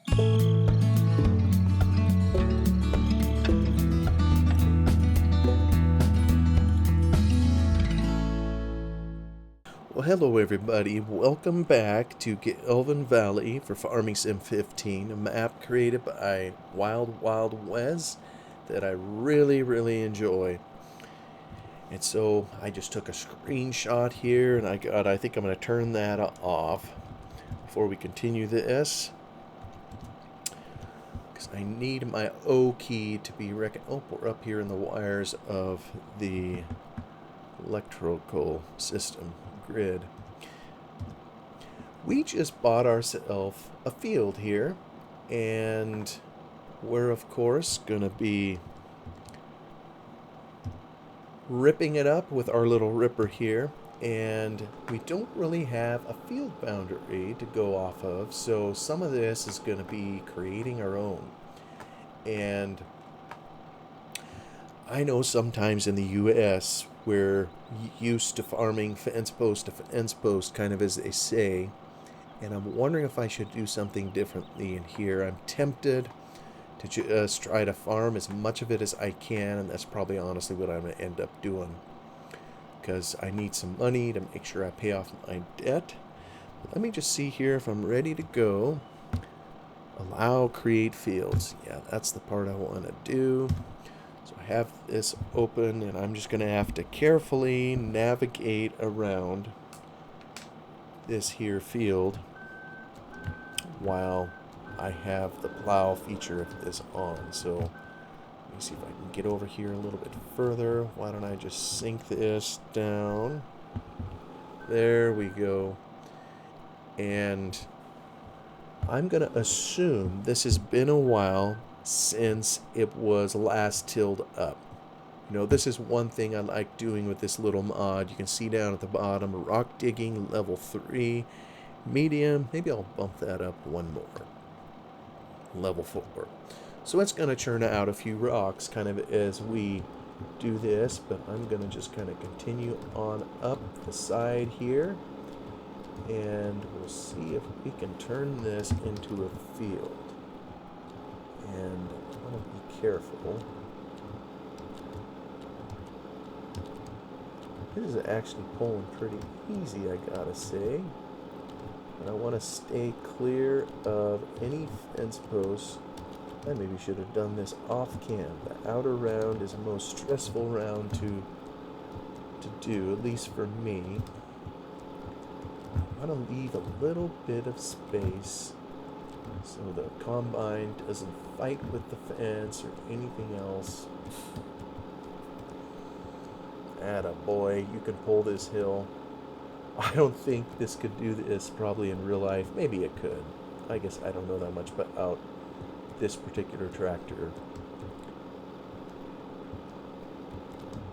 Well, hello everybody. Welcome back to Gelvin Valley for Farming Sim 15, a map created by Wild Wild Wes that I really enjoy. And so I just took a screenshot here, and I think I'm going to turn that off before we continue this, because I need my O key to be oh, we're up here in the wires of the electrical system grid. We just bought ourselves a field here, and we're of course gonna be ripping it up with our little ripper here, and we don't really have a field boundary to go off of, so some of this is going to be creating our own. And I know sometimes in the US we're used to farming fence post to fence post, kind of as they say, and I'm wondering if I should do something differently in here. I'm tempted to just try to farm as much of it as I can, and that's probably honestly what I'm going to end up doing, because I need some money to make sure I pay off my debt. Let me just see here if I'm ready to go. Allow create fields. Yeah, that's the part I want to do. So I have this open, and I'm just going to have to carefully navigate around this here field while I have the plow feature of this on. So let me see if I can get over here a little bit further. Why don't I just sink this down? There we go. And I'm going to assume this has been a while since it was last tilled up. You know, this is one thing I like doing with this little mod. You can see down at the bottom, rock digging level 3, medium. Maybe I'll bump that up one more. Level 4. So it's going to churn out a few rocks kind of as we do this, but I'm going to just kind of continue on up the side here, and we'll see if we can turn this into a field. And I want to be careful. This is actually pulling pretty easy, I gotta say. And I want to stay clear of any fence posts. I maybe should have done this off cam. The outer round is the most stressful round to do, at least for me. I want to leave a little bit of space so the combine doesn't fight with the fence or anything else. Attaboy, you can pull this hill. I don't think this could do this probably in real life. Maybe it could. I guess I don't know that much about this particular tractor.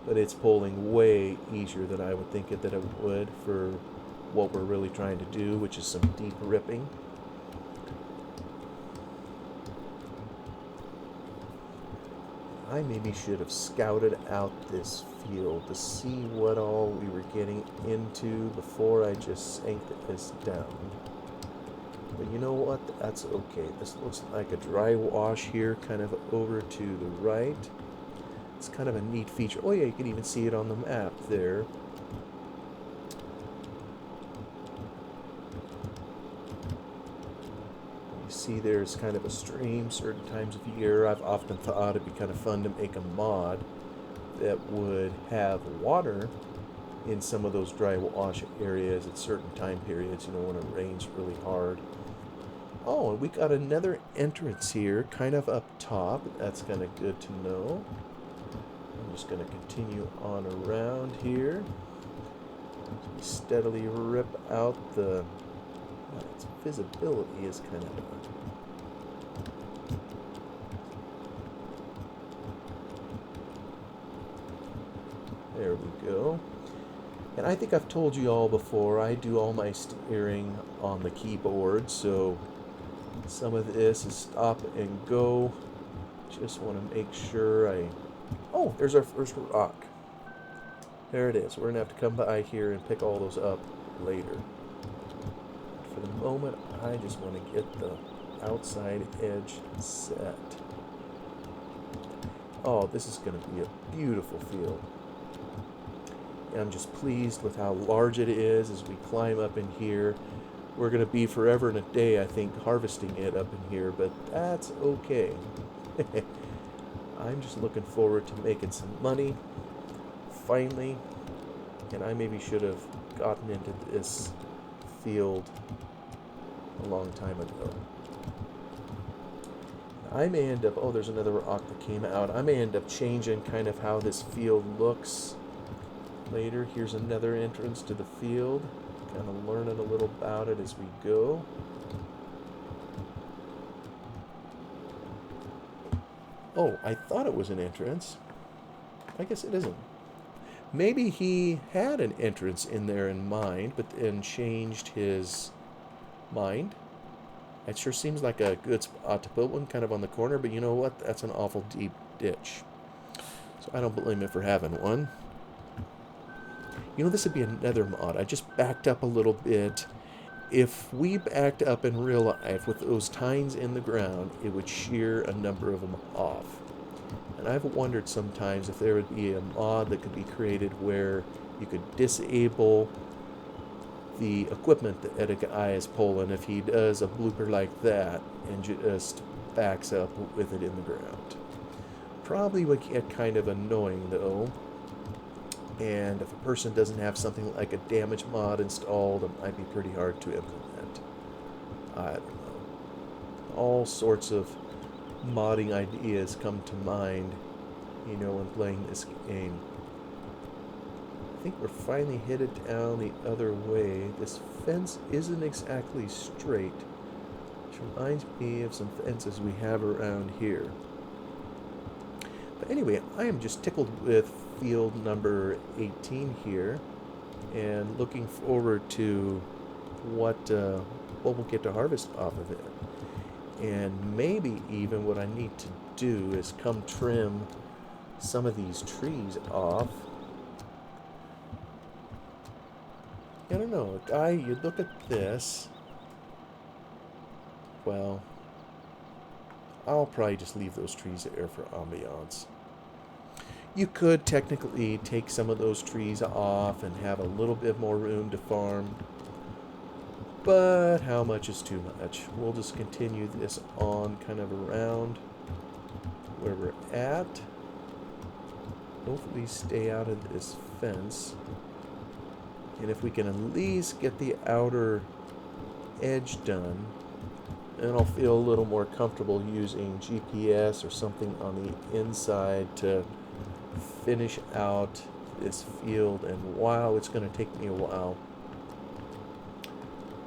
But it's pulling way easier than I would think that it would for what we're really trying to do, which is some deep ripping. I maybe should have scouted out this field to see what all we were getting into before I just sank this down. But you know what? That's okay. This looks like a dry wash here, kind of over to the right. It's kind of a neat feature. Oh yeah, you can even see it on the map there. See, there's kind of a stream certain times of year. I've often thought it'd be kind of fun to make a mod that would have water in some of those dry wash areas at certain time periods, you know, when it rains really hard. Oh, and we got another entrance here, kind of up top. That's kind of good to know. I'm just going to continue on around here. Steadily rip out the... its visibility is kind of... There we go. And I think I've told you all before, I do all my steering on the keyboard, so some of this is stop and go. Just want to make sure I... Oh, there's our first rock. There it is. We're going to have to come by here and pick all those up later. For the moment, I just want to get the outside edge set. Oh, this is going to be a beautiful field. And I'm just pleased with how large it is as we climb up in here. We're going to be forever and a day, I think, harvesting it up in here, but that's okay. I'm just looking forward to making some money, finally, and I maybe should have gotten into this field a long time ago. I may end up, oh, there's another rock that came out. I may end up changing kind of how this field looks later. Here's another entrance to the field. Kind of learning a little about it as we go. Oh, I thought it was an entrance. I guess it isn't. Maybe he had an entrance in there in mind, but then changed his mind. It sure seems like a good spot to put one, kind of on the corner, but you know what? That's an awful deep ditch. So I don't blame him for having one. You know, this would be another mod. I just backed up a little bit. If we backed up in real life with those tines in the ground, it would shear a number of them off. And I've wondered sometimes if there would be a mod that could be created where you could disable the equipment that a guy is pulling if he does a blooper like that and just backs up with it in the ground. Probably would get kind of annoying though. And if a person doesn't have something like a damage mod installed, it might be pretty hard to implement. I don't know. All sorts of modding ideas come to mind, you know, when playing this game. I think we're finally headed down the other way. This fence isn't exactly straight, which reminds me of some fences we have around here. But anyway, I am just tickled with field number 18 here, and looking forward to what we'll get to harvest off of it. And maybe even what I need to do is come trim some of these trees off. I don't know, guy, you look at this. Well, I'll probably just leave those trees there for ambiance. You could technically take some of those trees off and have a little bit more room to farm, but how much is too much? We'll just continue this on kind of around where we're at. Hopefully stay out of this fence. And if we can at least get the outer edge done, then I'll feel a little more comfortable using GPS or something on the inside to finish out this field. And wow, it's going to take me a while.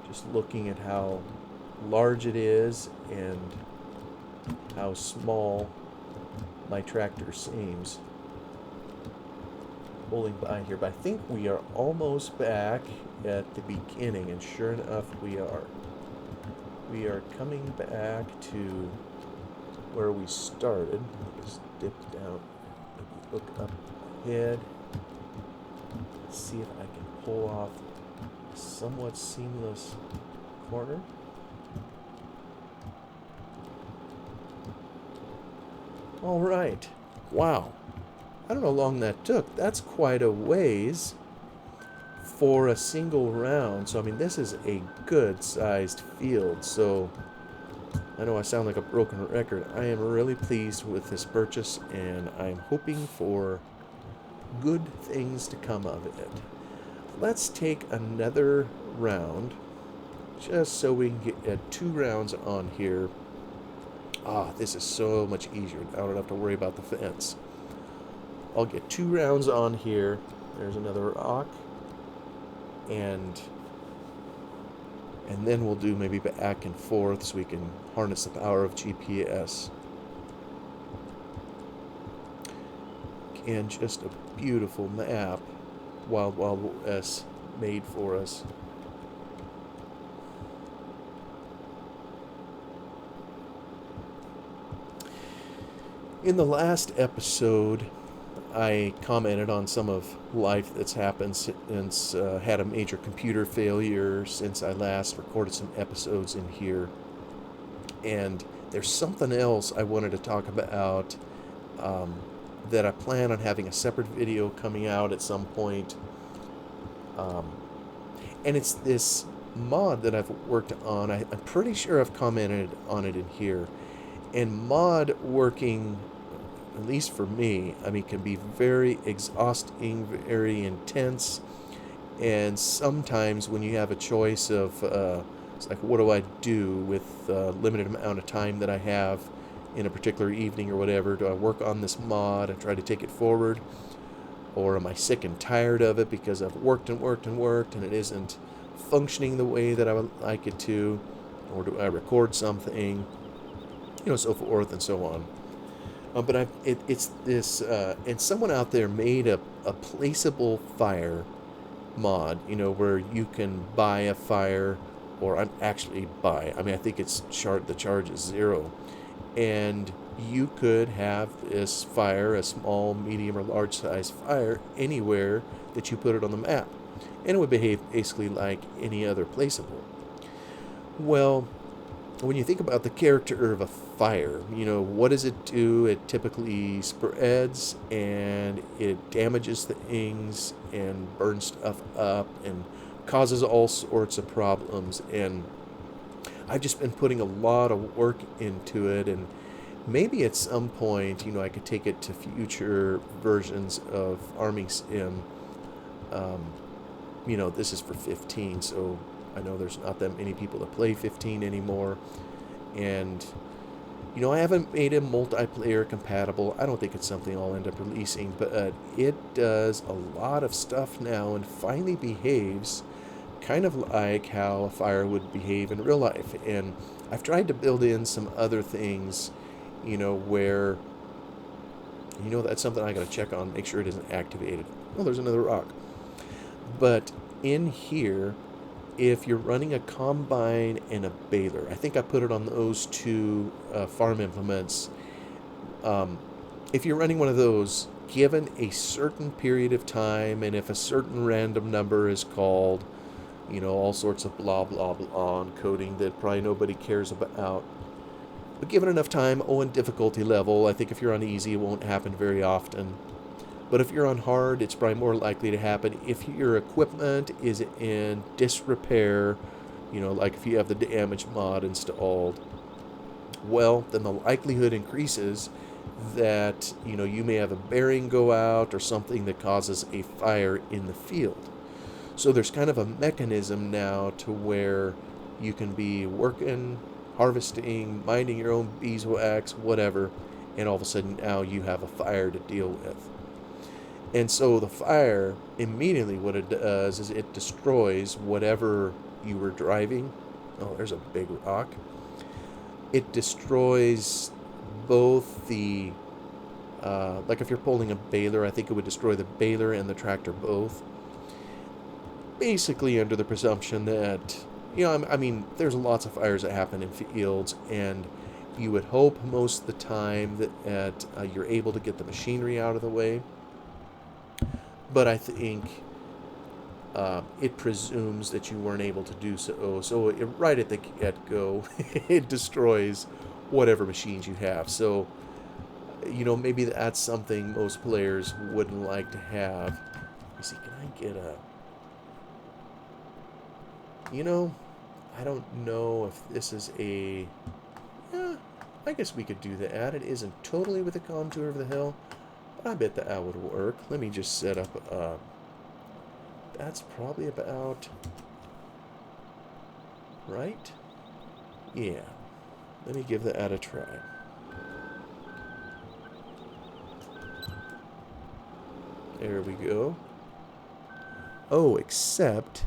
Just looking at how large it is and how small my tractor seems. Pulling by here, but I think we are almost back at the beginning, and sure enough we are. We are coming back to where we started. Just dip down, maybe look up ahead, see if I can pull off a somewhat seamless corner. All right, wow. I don't know how long that took. That's quite a ways for a single round. So, I mean, this is a good-sized field. So, I know I sound like a broken record. I am really pleased with this purchase, and I'm hoping for good things to come of it. Let's take another round, just so we can get 2 rounds on here. Ah, this is so much easier. I don't have to worry about the fence. I'll get 2 rounds on here. There's another rock. And then we'll do maybe back and forth so we can harness the power of GPS. And just a beautiful map Wild Wild West made for us. In the last episode, I commented on some of life that's happened since had a major computer failure since I last recorded some episodes in here. And there's something else I wanted to talk about, um, that I plan on having a separate video coming out at some point. Um, and it's this mod that I've worked on. I'm pretty sure I've commented on it in here. And mod working, at least for me, I mean, can be very exhausting, very intense. And sometimes when you have a choice of, it's like, what do I do with the limited amount of time that I have in a particular evening or whatever? Do I work on this mod and try to take it forward? Or am I sick and tired of it because I've worked and worked and worked and it isn't functioning the way that I would like it to? Or do I record something? So forth and so on. But it's this, and someone out there made a placeable fire mod, where you can buy a fire, or actually buy. I mean, I think the charge is 0, and you could have this fire, a small, medium, or large size fire, anywhere that you put it on the map, and it would behave basically like any other placeable. Well, when you think about the character of a fire, what does it do? It typically spreads and it damages things and burns stuff up and causes all sorts of problems. And I've just been putting a lot of work into it, and maybe at some point, I could take it to future versions of Army Sim. This is for 15, so I know there's not that many people that play 15 anymore. And, I haven't made it multiplayer compatible. I don't think it's something I'll end up releasing, but it does a lot of stuff now and finally behaves kind of like how a fire would behave in real life. And I've tried to build in some other things, where, that's something I got to check on, make sure it isn't activated. Oh, there's another rock. But in here, if you're running a combine and a baler, I think I put it on those two farm implements. If you're running one of those, given a certain period of time, and if a certain random number is called, all sorts of blah, blah, blah on coding that probably nobody cares about. But given enough time, and difficulty level, I think if you're on easy, it won't happen very often. But if you're on hard, it's probably more likely to happen if your equipment is in disrepair, like if you have the damage mod installed. Well, then the likelihood increases that, you may have a bearing go out or something that causes a fire in the field. So there's kind of a mechanism now to where you can be working, harvesting, minding your own beeswax, whatever, and all of a sudden now you have a fire to deal with. And so the fire, immediately what it does is it destroys whatever you were driving. Oh, there's a big rock. It destroys both the, like if you're pulling a baler, I think it would destroy the baler and the tractor both. Basically under the presumption that, I mean, there's lots of fires that happen in fields, and you would hope most of the time that you're able to get the machinery out of the way. But I think it presumes that you weren't able to do so. So right at the get-go, it destroys whatever machines you have. So, maybe that's something most players wouldn't like to have. Let me see, can I get a... I don't know if this is a... I guess we could do that. It isn't totally with the contour of the hill. I bet that would work. Let me just set up, that's probably about right. Yeah. Let me give that a try. There we go. Oh, except,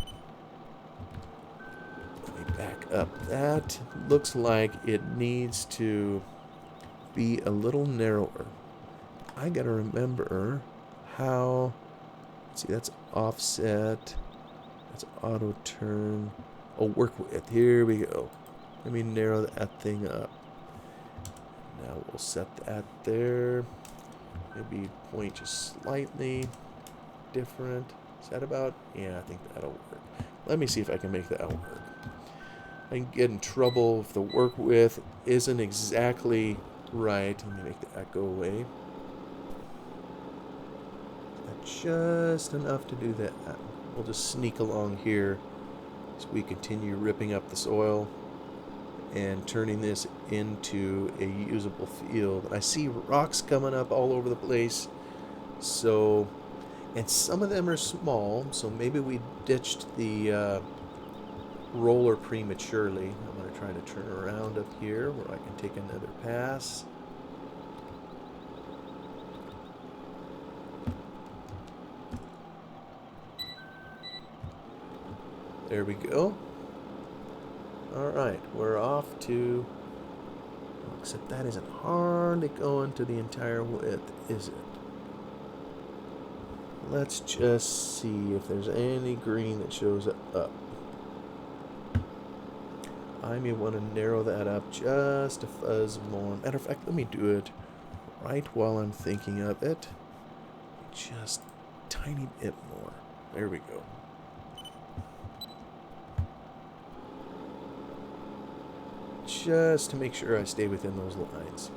let me back up. That looks like it needs to be a little narrower. I gotta remember how, let's see, that's offset, that's auto turn, work width, here we go. Let me narrow that thing up. Now we'll set that there, maybe point just slightly different. Is that about, yeah, I think that'll work. Let me see if I can make that work. I can get in trouble if the work width isn't exactly right. Let me make that go away. Just enough to do that. We'll just sneak along here as we continue ripping up the soil and turning this into a usable field. I see rocks coming up all over the place, so, and some of them are small, so maybe we ditched the roller prematurely. I'm going to try to turn around up here where I can take another pass. There we go. Alright, we're off to... Except that isn't hardly going to the entire width, is it? Let's just see if there's any green that shows up. I may want to narrow that up just a fuzz more. Matter of fact, let me do it right while I'm thinking of it. Just a tiny bit more. There we go. Just to make sure I stay within those lines.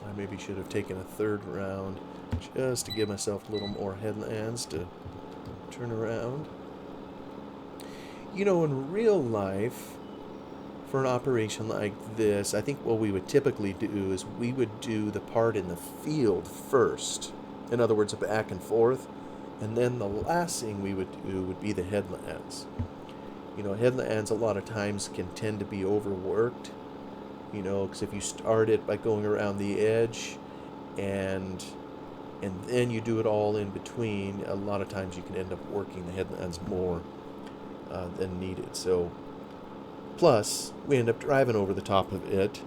I maybe should have taken a third round just to give myself a little more headlands to turn around. You know, in real life, for an operation like this, I think what we would typically do is we would do the part in the field first. In other words, a back and forth. And then the last thing we would do would be the headlands. You know, headlands a lot of times can tend to be overworked. You know, because if you start it by going around the edge and then you do it all in between, a lot of times you can end up working the headlands more than needed. So, plus, we end up driving over the top of it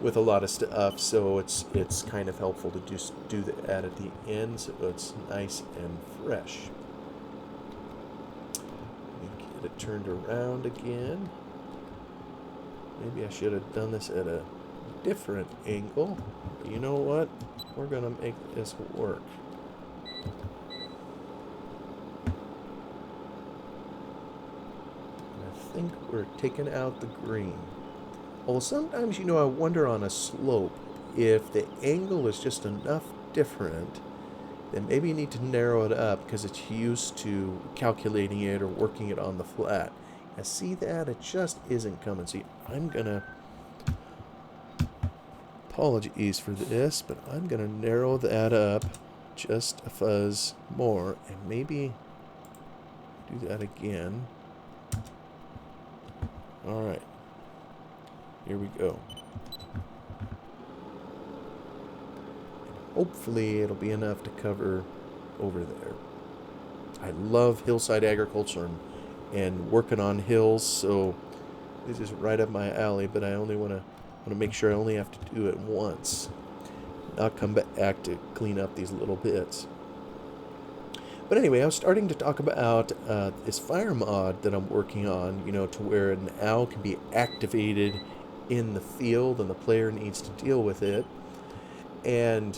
with a lot of stuff, so it's kind of helpful to just do that at the end so it's nice and fresh. Let me get it turned around again. Maybe I should have done this at a different angle. But you know what? We're gonna make this work. I think we're taking out the green. Although sometimes, you know, I wonder on a slope if the angle is just enough different, then maybe you need to narrow it up because it's used to calculating it or working it on the flat. I see that it just isn't coming. See, I'm gonna, apologies for this, but I'm gonna narrow that up just a fuzz more and maybe do that again. All right. Here we go. Hopefully it'll be enough to cover over there. I love hillside agriculture and working on hills, so this is right up my alley, but I only want to make sure I only have to do it once. Not come back to clean up these little bits. But anyway, I was starting to talk about this fire mod that I'm working on, you know, to where an owl can be activated in the field and the player needs to deal with it. And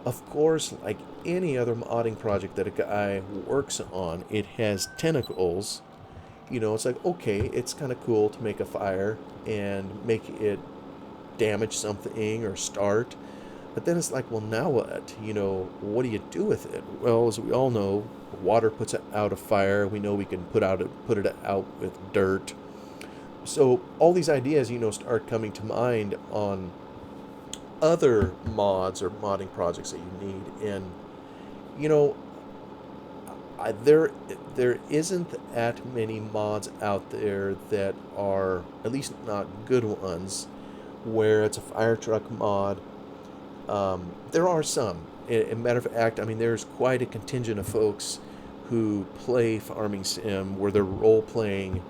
of course, like any other modding project that a guy works on, it has tentacles. You know, it's like, okay, it's kind of cool to make a fire and make it damage something or start. But then it's like, well, now what? You know, what do you do with it? Well, as we all know, water puts out a fire. We know we can put it out with dirt. So all these ideas, you know, start coming to mind on other mods or modding projects that you need. And, you know, there isn't that many mods out there that are, at least not good ones, where it's a fire truck mod. There are some. As a matter of fact, I mean, there's quite a contingent of folks who play farming sim where they're role-playing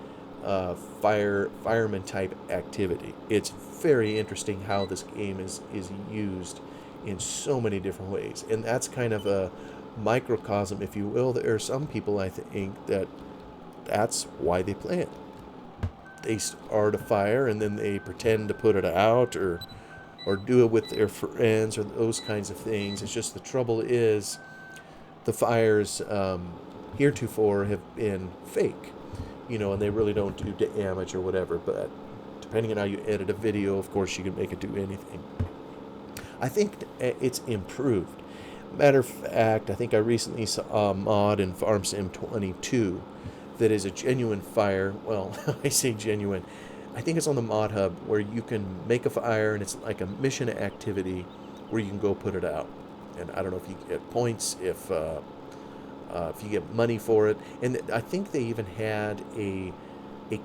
fireman type activity. It's very interesting how this game is used in so many different ways, and that's kind of a microcosm, if you will. There are some people, I think, that's why they play it. They start a fire and then they pretend to put it out or or do it with their friends or those kinds of things. It's just the trouble is the fires heretofore have been fake, and they really don't do damage or whatever. But depending on how you edit a video, of course, you can make it do anything. I think it's improved. Matter of fact, I think I recently saw a mod in Farm Sim 22 that is a genuine fire. Well, I say genuine. I think it's on the mod hub where you can make a fire and it's like a mission activity where you can go put it out. And I don't know if you get points, if you get money for it. And I think they even had a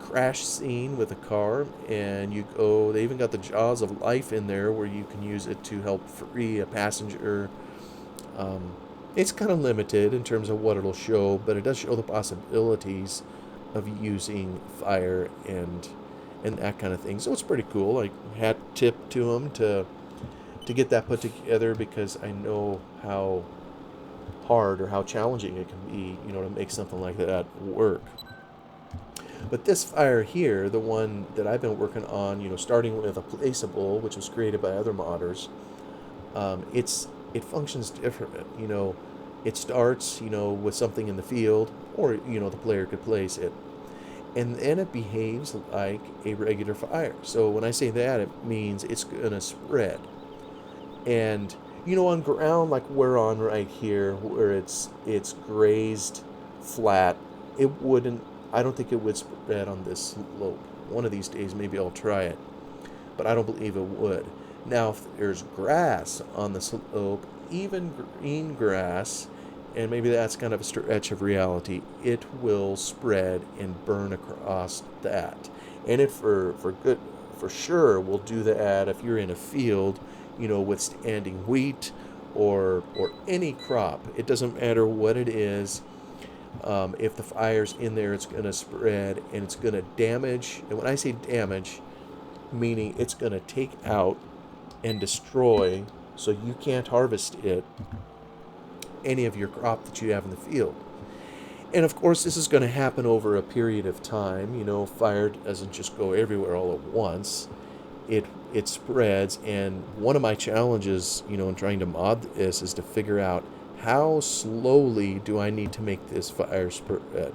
crash scene with a car, and they even got the jaws of life in there where you can use it to help free a passenger. It's kind of limited in terms of what it'll show, but it does show the possibilities of using fire and that kind of thing. So it's pretty cool. Like, hat tip to them to get that put together, because I know how hard or how challenging it can be, to make something like that work. But this fire here, the one that I've been working on, starting with a placeable, which was created by other modders, it functions different. It starts, with something in the field, or the player could place it, and then it behaves like a regular fire. So when I say that, it means it's gonna spread. And on ground like we're on right here, where it's grazed flat, it wouldn't. I don't think it would spread on this slope. One of these days, maybe I'll try it, but I don't believe it would. Now, if there's grass on the slope, even green grass, and maybe that's kind of a stretch of reality, it will spread and burn across that. And it for sure will do that if you're in a field, with standing wheat or any crop. It doesn't matter what it is. If the fire's in there, it's going to spread and it's going to damage. And when I say damage, meaning it's going to take out and destroy, so you can't harvest it, any of your crop that you have in the field. And of course, this is going to happen over a period of time. Fire doesn't just go everywhere all at once. It spreads. And one of my challenges, in trying to mod this, is to figure out how slowly do I need to make this fire spread.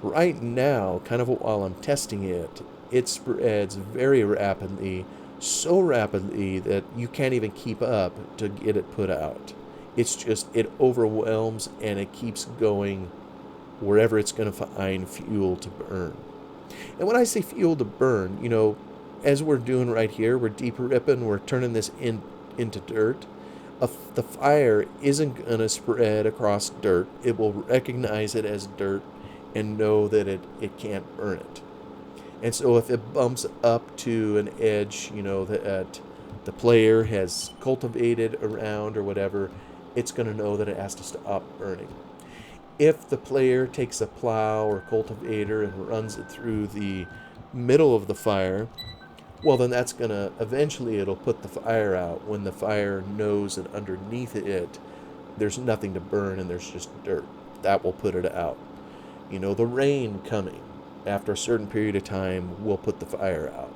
Right now, kind of while I'm testing it, it spreads very rapidly, so rapidly that you can't even keep up to get it put out. It's just, it overwhelms and it keeps going wherever it's going to find fuel to burn. And when I say fuel to burn, as we're doing right here, we're deep ripping, we're turning this into dirt. The fire isn't going to spread across dirt. It will recognize it as dirt and know that it can't burn it. And so if it bumps up to an edge, that the player has cultivated around or whatever, it's going to know that it has to stop burning. If the player takes a plow or cultivator and runs it through the middle of the fire, well, then that's going to, eventually it'll put the fire out when the fire knows that underneath it, there's nothing to burn and there's just dirt. That will put it out. The rain coming after a certain period of time will put the fire out.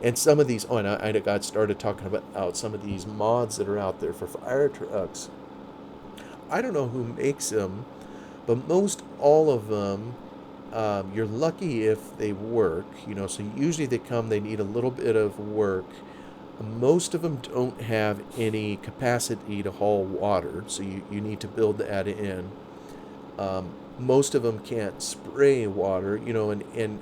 And some of these, and I got started talking about some of these mods that are out there for fire trucks. I don't know who makes them, but most all of them, you're lucky if they work, so usually they need a little bit of work. Most of them don't have any capacity to haul water, so you need to build that in. Most of them can't spray water, and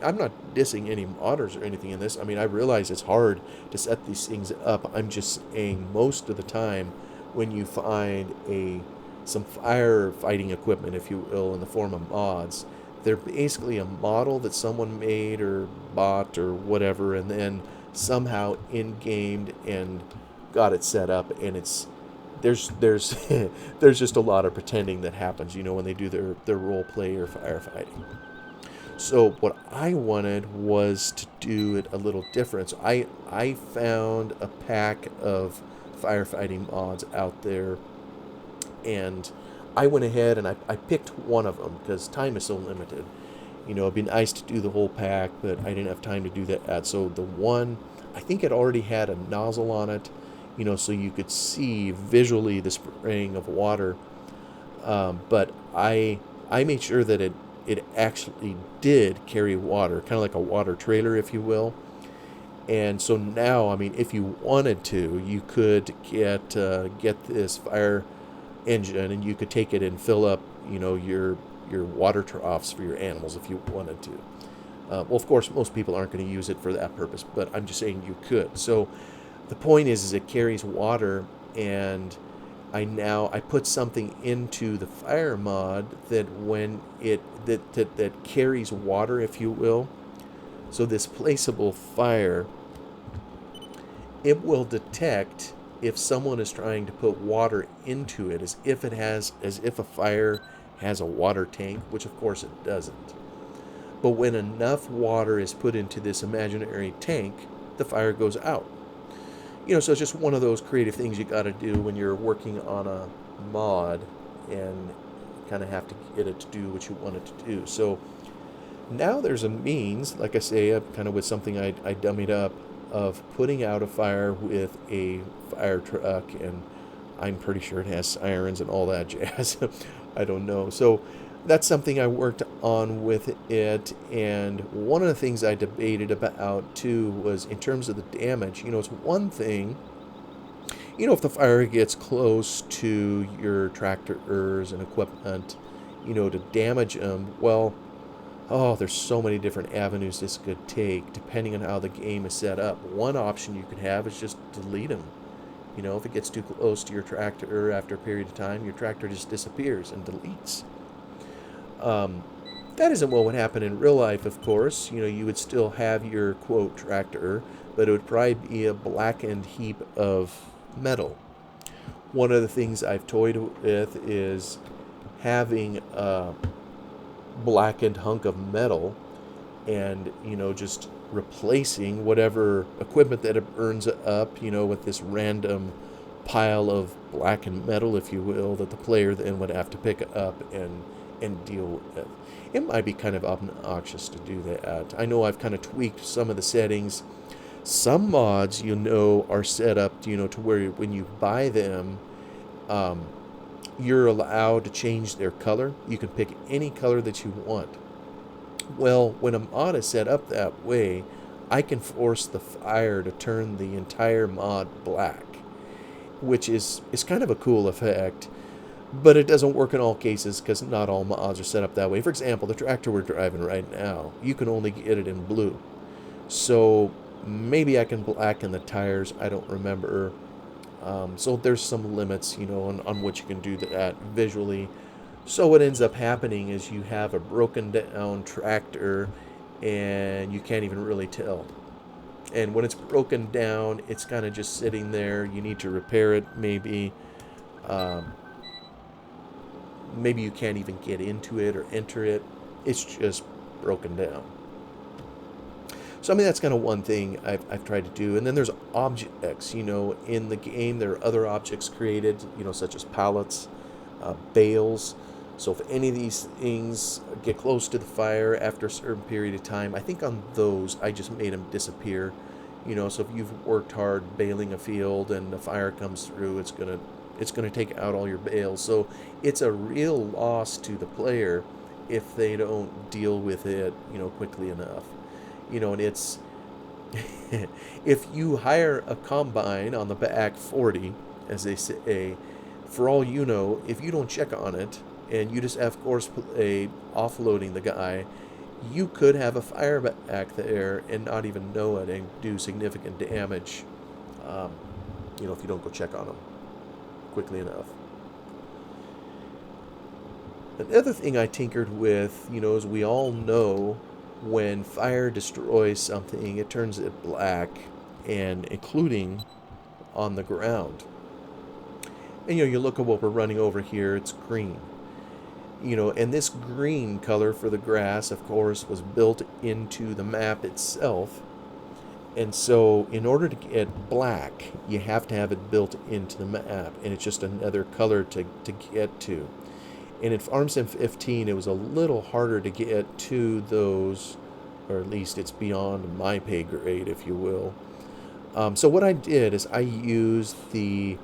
I'm not dissing any modders or anything in this. I mean, I realize it's hard to set these things up. I'm just saying most of the time when you find some firefighting equipment, if you will, in the form of mods, they're basically a model that someone made or bought or whatever, and then somehow in-gamed and got it set up, and there's there's just a lot of pretending that happens, when they do their role play or firefighting. So what I wanted was to do it a little different. So I found a pack of firefighting mods out there, and I went ahead and I picked one of them because time is so limited. It'd be nice to do the whole pack, but I didn't have time to do that. So the one I think it already had a nozzle on it, so you could see visually the spraying of water. But I made sure that it actually did carry water, kind of like a water trailer, if you will. And so now, I mean, if you wanted to, you could get this fire engine, and you could take it and fill up, your water troughs for your animals if you wanted to. Well, of course, most people aren't going to use it for that purpose, but I'm just saying you could. So the point is it carries water, and I put something into the fire mod that when that carries water, if you will. So this placeable fire, it will detect if someone is trying to put water into it, as if a fire has a water tank, which of course it doesn't. But when enough water is put into this imaginary tank, the fire goes out. So it's just one of those creative things you got to do when you're working on a mod and kind of have to get it to do what you want it to do. So now there's a means, like I say, kind of with something I dummied up, of putting out a fire with a fire truck, and I'm pretty sure it has sirens and all that jazz. I don't know. So that's something I worked on with it. And one of the things I debated about too was in terms of the damage. It's one thing, if the fire gets close to your tractors and equipment, to damage them, well, there's so many different avenues this could take depending on how the game is set up. One option you could have is just delete them. If it gets too close to your tractor after a period of time, your tractor just disappears and deletes. That isn't what would happen in real life, of course. You would still have your, quote, tractor, but it would probably be a blackened heap of metal. One of the things I've toyed with is having a blackened hunk of metal and, just replacing whatever equipment that it burns up, with this random pile of blackened metal, if you will, that the player then would have to pick up and deal with. It might be kind of obnoxious to do that. I know I've kind of tweaked some of the settings. Some mods, are set up, to where when you buy them, you're allowed to change their color. You can pick any color that you want. Well, when a mod is set up that way, I can force the fire to turn the entire mod black, which is kind of a cool effect. But it doesn't work in all cases because not all mods are set up that way. For example, the tractor we're driving right now, you can only get it in blue. So maybe I can blacken the tires. I don't remember. So there's some limits, on what you can do that visually. So what ends up happening is you have a broken down tractor and you can't even really tell. And when it's broken down, it's kind of just sitting there. You need to repair it, maybe. Maybe you can't even get into it or enter it. It's just broken down. So, that's kind of one thing I've tried to do. And then there's objects, in the game. There are other objects created, such as pallets, bales. So if any of these things get close to the fire after a certain period of time, I think on those, I just made them disappear. So if you've worked hard baling a field and the fire comes through, it's gonna take out all your bales. So it's a real loss to the player if they don't deal with it, quickly enough. And it's if you hire a combine on the back 40, as they say, for all you know, if you don't check on it and you just have, of course, offloading the guy, you could have a fire back there and not even know it and do significant damage, if you don't go check on them quickly enough. Another thing I tinkered with, as we all know, when fire destroys something, it turns it black, and including on the ground. And you look at what we're running over here, it's green. And this green color for the grass, of course, was built into the map itself. And so in order to get black, you have to have it built into the map, and it's just another color to get to. And in Farm Sim 15, it was a little harder to get to those, or at least it's beyond my pay grade, if you will. So what I did is I used the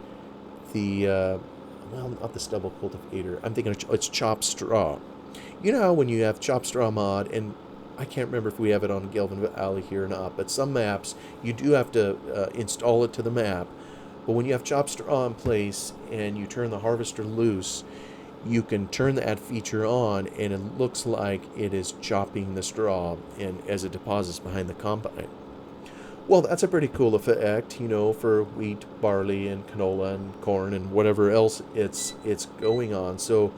well, not the stubble cultivator. I'm thinking it's chopped straw. You know how when you have chopped straw mod, and I can't remember if we have it on Gelvin Valley here or not, but some maps you do have to install it to the map. But when you have chopped straw in place and you turn the harvester loose, you can turn that feature on, and it looks like it is chopping the straw and as it deposits behind the combine. Well, that's a pretty cool effect, for wheat, barley, and canola, and corn, and whatever else it's going on. So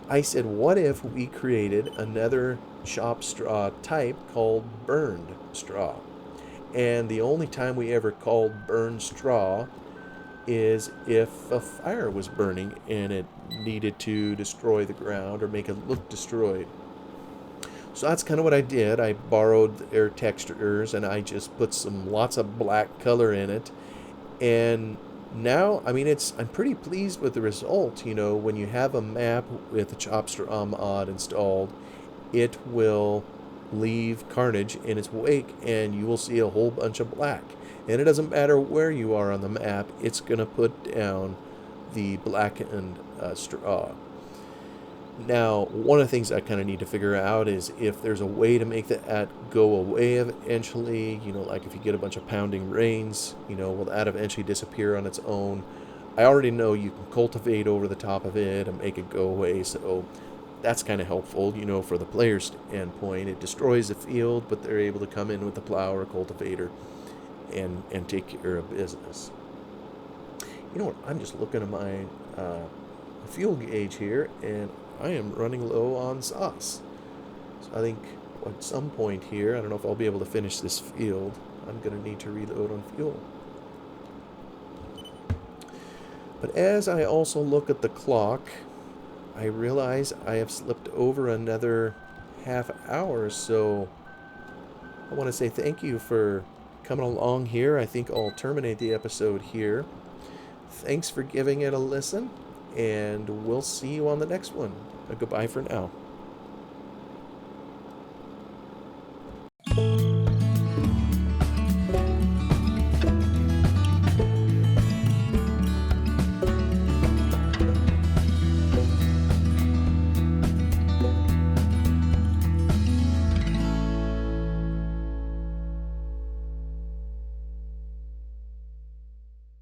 I said, what if we created another chopped straw type called burned straw? And the only time we ever called burned straw is if a fire was burning and it needed to destroy the ground or make it look destroyed. So that's kind of what I did. I borrowed their textures and I just put lots of black color in it. And now, I mean, I'm pretty pleased with the result. When you have a map with the Chopster mod installed, it will leave carnage in its wake and you will see a whole bunch of black. And it doesn't matter where you are on the map, it's going to put down the blackened straw. Now, one of the things I kind of need to figure out is if there's a way to make that go away eventually, like if you get a bunch of pounding rains, will that eventually disappear on its own? I already know you can cultivate over the top of it and make it go away, so that's kind of helpful, for the player's standpoint. It destroys the field, but they're able to come in with the plow or cultivator and take care of business. You know what? I'm just looking at my fuel gauge here, and I am running low on sauce. So I think at some point here, I don't know if I'll be able to finish this field, I'm going to need to reload on fuel. But as I also look at the clock, I realize I have slipped over another half hour, so I want to say thank you for coming along here. I think I'll terminate the episode here. Thanks for giving it a listen, and we'll see you on the next one. Goodbye for now.